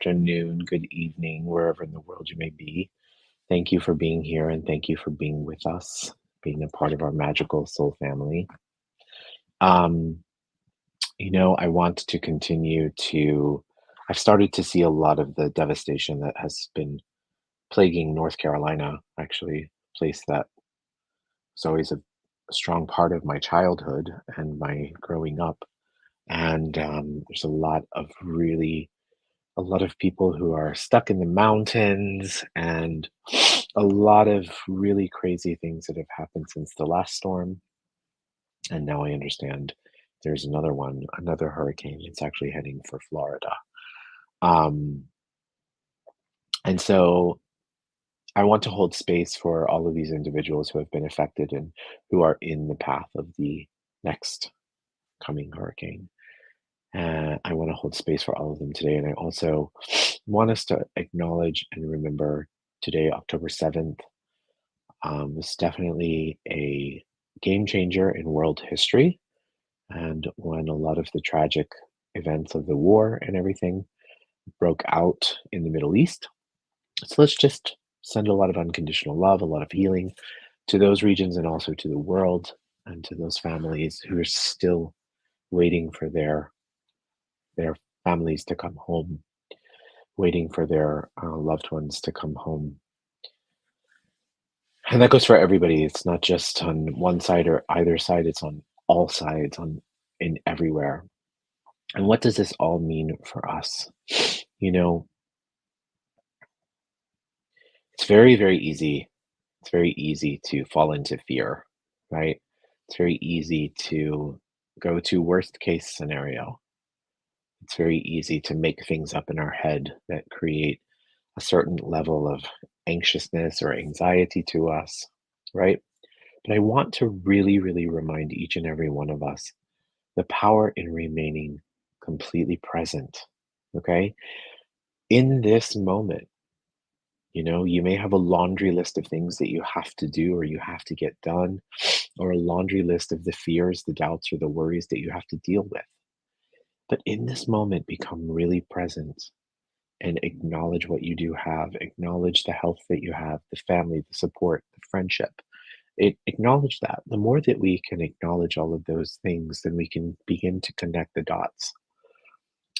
afternoon, good evening, wherever in the world you may be. Thank you for being here and thank you for being with us, being a part of our magical soul family. Um, I want to continue to. I've started to see a lot of the devastation that has been plaguing North Carolina, actually, a place that was always a strong part of my childhood and my growing up. And there's a lot of people who are stuck in the mountains and a lot of really crazy things that have happened since the last storm. And now I understand there's another one, another hurricane. It's actually heading for Florida. Um, and so I want to hold space for all of these individuals who have been affected and who are in the path of the next coming hurricane. And I want to hold space for all of them today. And I also want us to acknowledge and remember today, October 7th, was definitely a game changer in world history. And when a lot of the tragic events of the war and everything broke out in the Middle East. So let's just send a lot of unconditional love, a lot of healing to those regions and also to the world and to those families who are still waiting for their families to come home, waiting for their loved ones to come home. And that goes for everybody. It's not just on one side or either side, it's on all sides, on in everywhere. And what does this all mean for us? You know, it's very, very easy. It's very easy to fall into fear, right? It's very easy to go to worst case scenario. It's very easy to make things up in our head that create a certain level of anxiousness or anxiety to us, right? But I want to really, really remind each and every one of us the power in remaining completely present, okay? In this moment, you may have a laundry list of things that you have to do or you have to get done, or a laundry list of the fears, the doubts, or the worries that you have to deal with. But in this moment, become really present and acknowledge what you do have, acknowledge the health that you have, the family, the support, the friendship. Acknowledge that. The more that we can acknowledge all of those things, then we can begin to connect the dots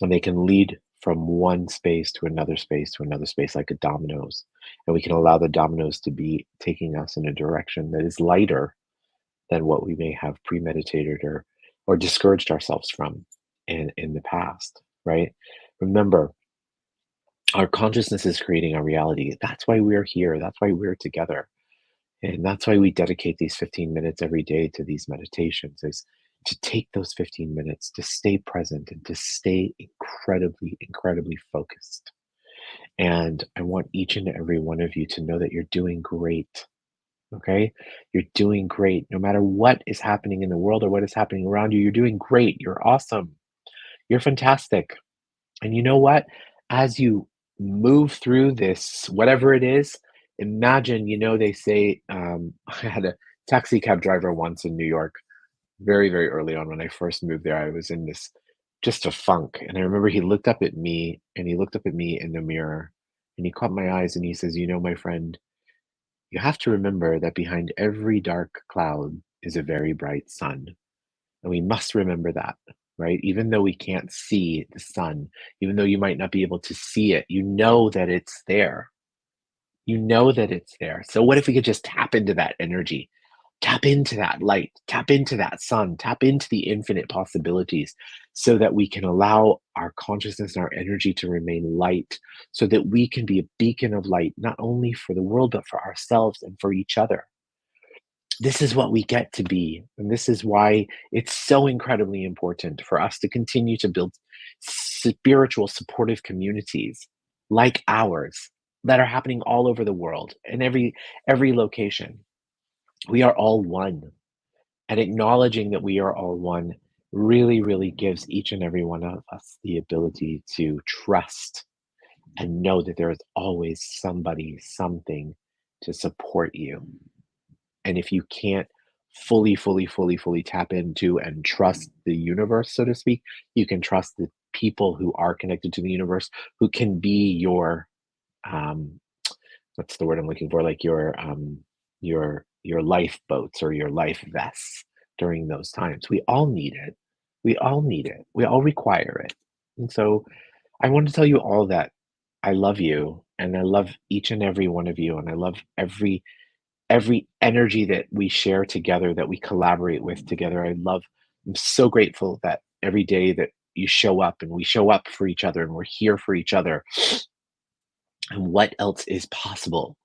and they can lead from one space to another space to another space like a dominoes. And we can allow the dominoes to be taking us in a direction that is lighter than what we may have premeditated or discouraged ourselves from in the past, right? Remember, our consciousness is creating our reality. That's why we're here. That's why we're together. And that's why we dedicate these 15 minutes every day to these meditations, is to take those 15 minutes to stay present and to stay incredibly, incredibly focused. And I want each and every one of you to know that you're doing great. Okay? You're doing great. No matter what is happening in the world or what is happening around you, you're doing great. You're awesome. You're fantastic. And you know what? As you move through this, whatever it is, imagine, they say, I had a taxi cab driver once in New York, very, very early on when I first moved there. I was in this just a funk. And I remember he looked up at me and he looked up at me in the mirror and he caught my eyes and he says, my friend, you have to remember that behind every dark cloud is a very bright sun. And we must remember that, right? Even though we can't see the sun, even though you might not be able to see it, you know that it's there. You know that it's there. So what if we could just tap into that energy? Tap into that light, tap into that sun, tap into the infinite possibilities so that we can allow our consciousness and our energy to remain light so that we can be a beacon of light, not only for the world, but for ourselves and for each other. This is what we get to be. And this is why it's so incredibly important for us to continue to build spiritual supportive communities like ours that are happening all over the world in every location. We are all one. And acknowledging that we are all one really, really gives each and every one of us the ability to trust and know that there is always somebody, something to support you. And if you can't fully tap into and trust the universe, so to speak, you can trust people who are connected to the universe who can be your um, what's the word I'm looking for? Like your lifeboats or your life vests during those times. We all need it. We all need it. We all require it. And so I want to tell you all that I love you and I love each and every one of you and I love every energy that we share together, that we collaborate with together. I'm so grateful that every day that you show up and we show up for each other and we're here for each other. And what else is possible?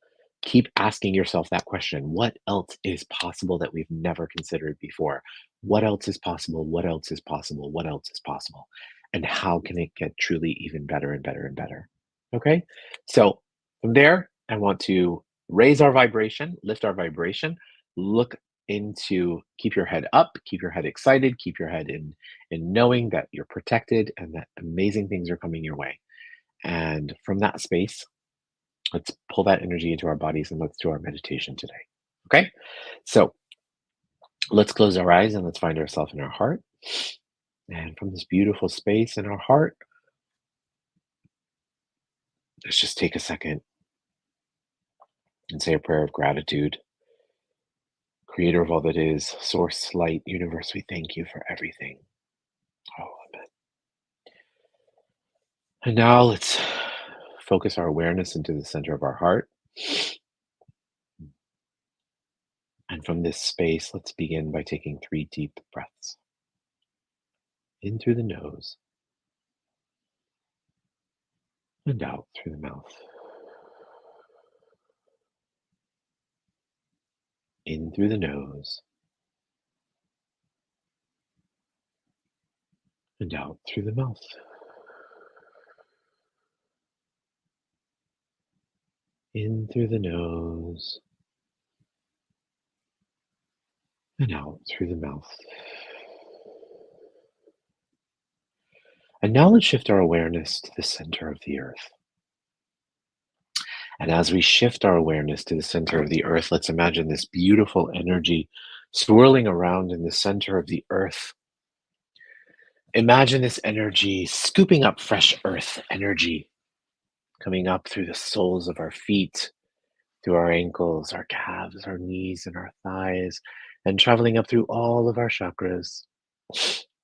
Keep asking yourself that question. What else is possible that we've never considered before? What else is possible? What else is possible? What else is possible? And how can it get truly even better and better and better? Okay. So from there, I want to raise our vibration, lift our vibration, look into keep your head up, keep your head excited, keep your head in knowing that you're protected and that amazing things are coming your way. And from that space, let's pull that energy into our bodies and let's do our meditation today. Okay? So let's close our eyes and let's find ourselves in our heart. And from this beautiful space in our heart, let's just take a second and say a prayer of gratitude. Creator of all that is, source, light, universe, we thank you for everything. Oh, amen. And now let's focus our awareness into the center of our heart. And from this space, let's begin by taking 3 deep breaths in through the nose and out through the mouth. In through the nose and out through the mouth. In through the nose and out through the mouth. And now let's shift our awareness to the center of the earth. And as we shift our awareness to the center of the earth, let's imagine this beautiful energy swirling around in the center of the earth. Imagine this energy scooping up fresh earth energy coming up through the soles of our feet, through our ankles, our calves, our knees, and our thighs, and traveling up through all of our chakras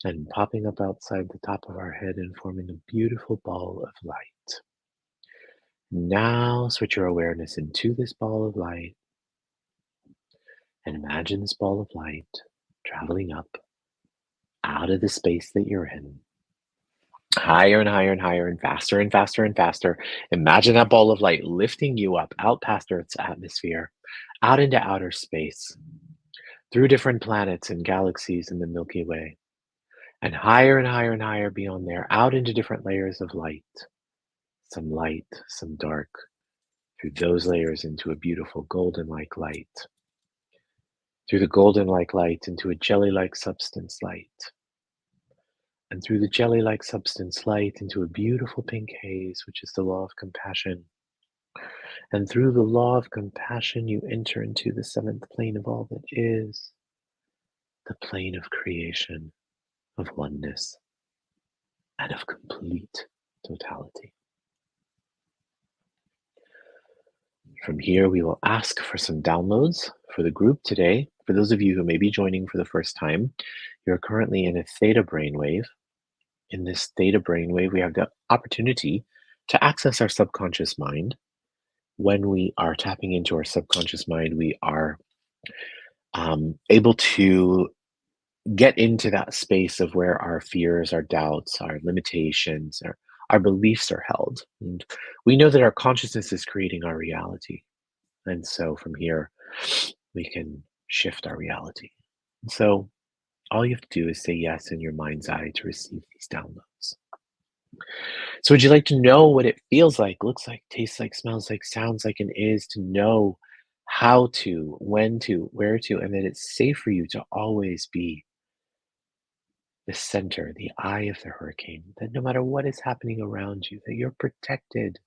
and popping up outside the top of our head and forming a beautiful ball of light. Now switch your awareness into this ball of light and imagine this ball of light traveling up out of the space that you're in, higher and higher and higher and faster and faster and faster. Imagine that ball of light lifting you up out past Earth's atmosphere, out into outer space, through different planets and galaxies in the Milky Way, and higher and higher and higher beyond there, out into different layers of light, some dark, through those layers into a beautiful golden-like light, through the golden-like light into a jelly-like substance light, and through the jelly-like substance light into a beautiful pink haze, which is the law of compassion. And through the law of compassion, you enter into the 7th plane of all that is, the plane of creation, of oneness, and of complete totality. From here, we will ask for some downloads for the group today. For those of you who may be joining for the first time, you're currently in a theta brainwave. In this theta brainwave, we have the opportunity to access our subconscious mind. When we are tapping into our subconscious mind, we are able to get into that space of where our fears, our doubts, our limitations, our beliefs are held. And we know that our consciousness is creating our reality. And so from here, we can shift our reality. And so all you have to do is say yes in your mind's eye to receive these downloads. So would you like to know what it feels like, looks like, tastes like, smells like, sounds like, and is to know how to, when to, where to, and that it's safe for you to always be the center, the eye of the hurricane, that no matter what is happening around you, that you're protected,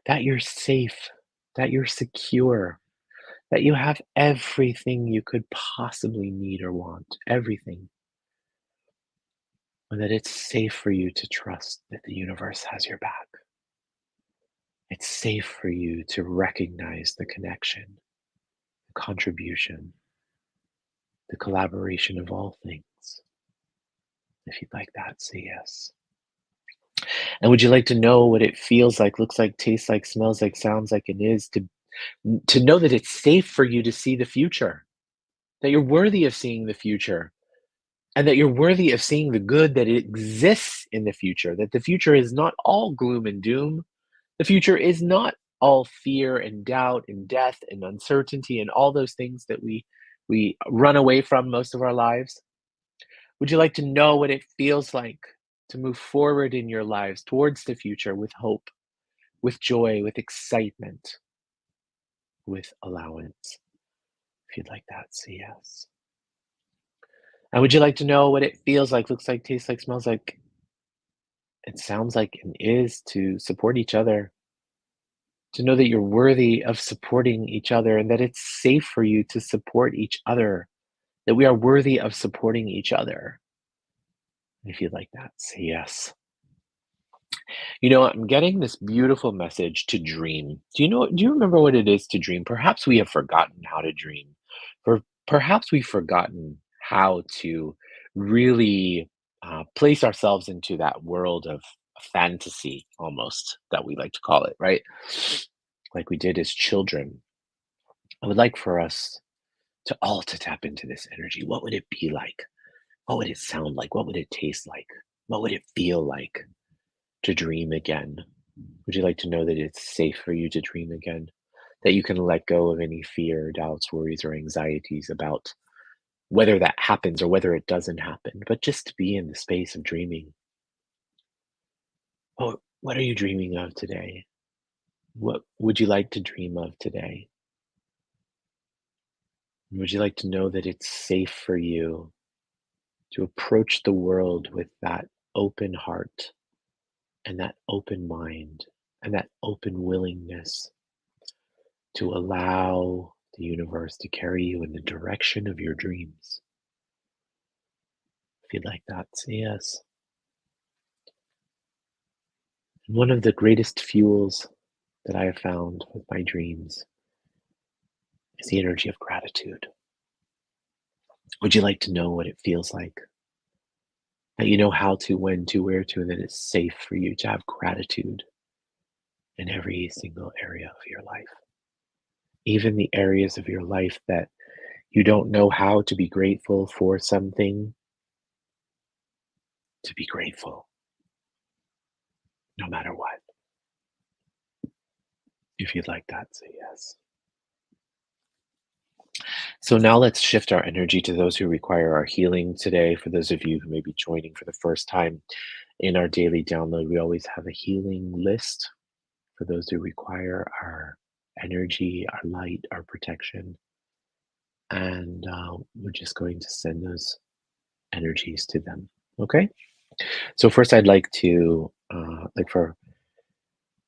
that you're safe, that you're secure, that you have everything you could possibly need or want, everything. and that it's safe for you to trust that the universe has your back. It's safe for you to recognize the connection, the contribution, the collaboration of all things. If you'd like that, say yes. And would you like to know what it feels like, looks like, tastes like, smells like, sounds like, and is to know that it's safe for you to see the future, that you're worthy of seeing the future, and that you're worthy of seeing the good that exists in the future, that the future is not all gloom and doom. The future is not all fear and doubt and death and uncertainty and all those things that we run away from most of our lives. Would you like to know what it feels like to move forward in your lives towards the future with hope, with joy, with excitement, with allowance? If you'd like that, say yes. And would you like to know what it feels like, looks like, tastes like, smells like, it sounds like, and is to support each other, to know that you're worthy of supporting each other and that it's safe for you to support each other, that we are worthy of supporting each other? If you'd like that, say yes. I'm getting this beautiful message to dream. Do you remember what it is to dream? Perhaps we have forgotten how to dream. Perhaps we've forgotten how to really place ourselves into that world of fantasy, almost, that we like to call it, right? Like we did as children. I would like for us to all to tap into this energy. What would it be like? What would it sound like? What would it taste like? What would it feel like to dream again? Would you like to know that it's safe for you to dream again? That you can let go of any fear, doubts, worries, or anxieties about whether that happens or whether it doesn't happen, but just to be in the space of dreaming. Oh, what are you dreaming of today? What would you like to dream of today? Would you like to know that it's safe for you to approach the world with that open heart and that open mind and that open willingness to allow the universe to carry you in the direction of your dreams? If you'd like that, say yes. And one of the greatest fuels that I have found with my dreams is the energy of gratitude. Would you like to know what it feels like? That you know how to, when to, where to, and that it's safe for you to have gratitude in every single area of your life. Even the areas of your life that you don't know how to be grateful for something, to be grateful no matter what. If you'd like that, say yes. So now let's shift our energy to those who require our healing today. For those of you who may be joining for the first time in our daily download, we always have a healing list for those who require our energy, our light, our protection. And we're just going to send those energies to them. Okay? So first, I'd like for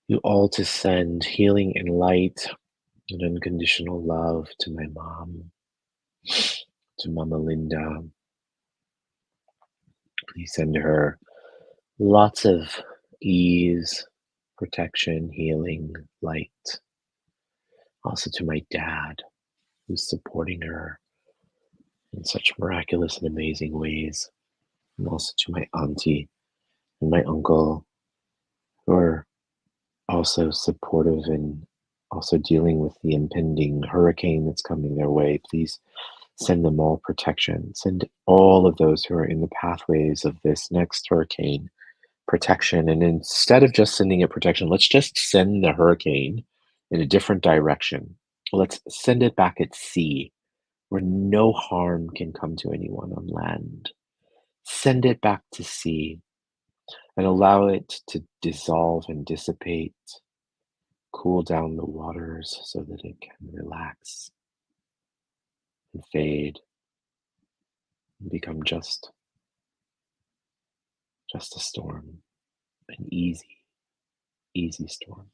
you all to send healing and light and unconditional love to my mom, to Mama Linda. Please send her lots of ease, protection, healing, light. Also to my dad, who's supporting her in such miraculous and amazing ways. And also to my auntie and my uncle, who are also supportive and also dealing with the impending hurricane that's coming their way. Please send them all protection. Send all of those who are in the pathways of this next hurricane protection. And instead of just sending it protection, let's just send the hurricane in a different direction. Let's send it back at sea where no harm can come to anyone on land. Send it back to sea and allow it to dissolve and dissipate, cool down the waters so that it can relax and fade and become just a storm, an easy storm.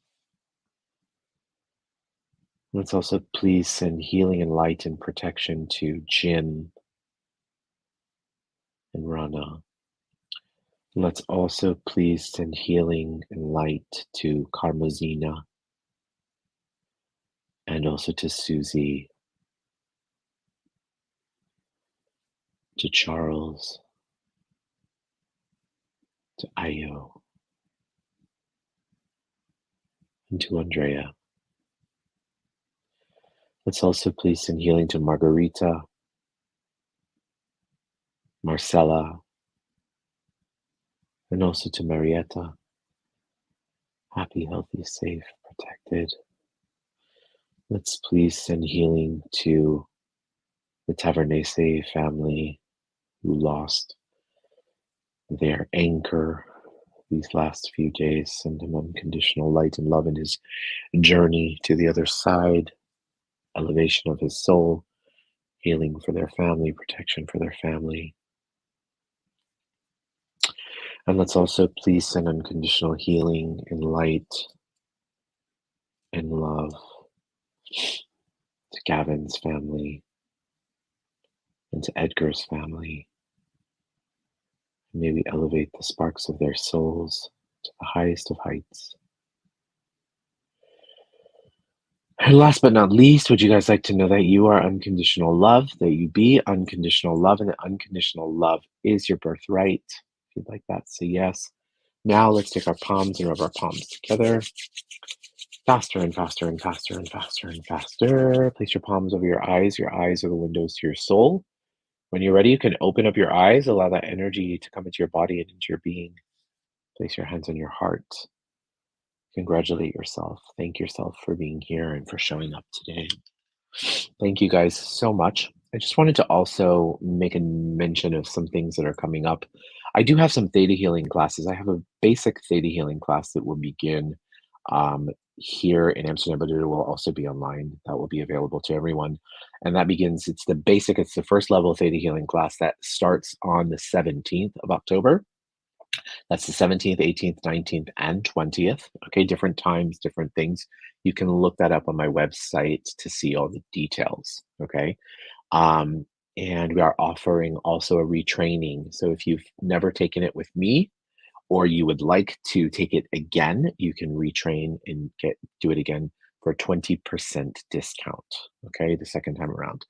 Let's also please send healing and light and protection to Jim and Rana, Let's also please send healing and light to Carmozina and also to Susie, to Charles, to Ayo, and to Andrea. Let's also please send healing to Margarita, Marcella, and also to Marietta. Happy, healthy, safe, protected. Let's please send healing to the Tavernese family who lost their anchor these last few days. Send him unconditional light and love in his journey to the other side, elevation of his soul, healing for their family, protection for their family. And let's also please send unconditional healing and light and love to Gavin's family and to Edgar's family. May we elevate the sparks of their souls to the highest of heights. And last but not least, would you guys like to know that you are unconditional love, that you be unconditional love, and that unconditional love is your birthright? If you'd like that, say yes. Now let's take our palms and rub our palms together. Faster and faster and faster and faster and faster. Place your palms over your eyes. Your eyes are the windows to your soul. When you're ready, you can open up your eyes, allow that energy to come into your body and into your being. Place your hands on your heart. Congratulate yourself. Thank yourself for being here and for showing up today. Thank you guys so much. I just wanted to also make a mention of some things that are coming up. I do have some theta healing classes. I have a basic theta healing class that will begin here in Amsterdam, but it will also be online. That will be available to everyone. And that begins, it's the basic, it's the first level theta healing class that starts on the 17th of October. That's the 17th, 18th, 19th, and 20th. Okay, different times, different things. You can look that up on my website to see all the details. Okay. Um, and we are offering also a retraining. So if you've never taken it with me, or you would like to take it again, you can retrain and do it again for 20% discount. Okay, the second time around.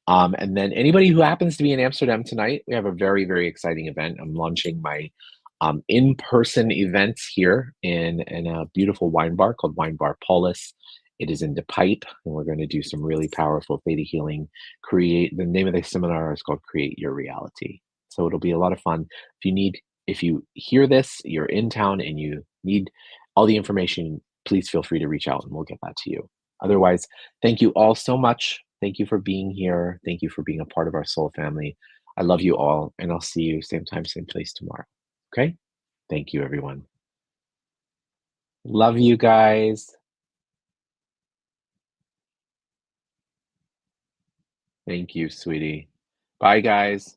And then anybody who happens to be in Amsterdam tonight, we have a very, very exciting event. I'm launching my in-person events here in a beautiful wine bar called Wine Bar Paulus. It is in De Pipe, and we're going to do some really powerful theta healing. The name of the seminar is called Create Your Reality. So it'll be a lot of fun. If you hear this, you're in town and you need all the information, please feel free to reach out and we'll get that to you. Otherwise, thank you all so much. Thank you for being here. Thank you for being a part of our soul family. I love you all, and I'll see you same time, same place tomorrow. Okay? Thank you, everyone. Love you guys. Thank you, sweetie. Bye, guys.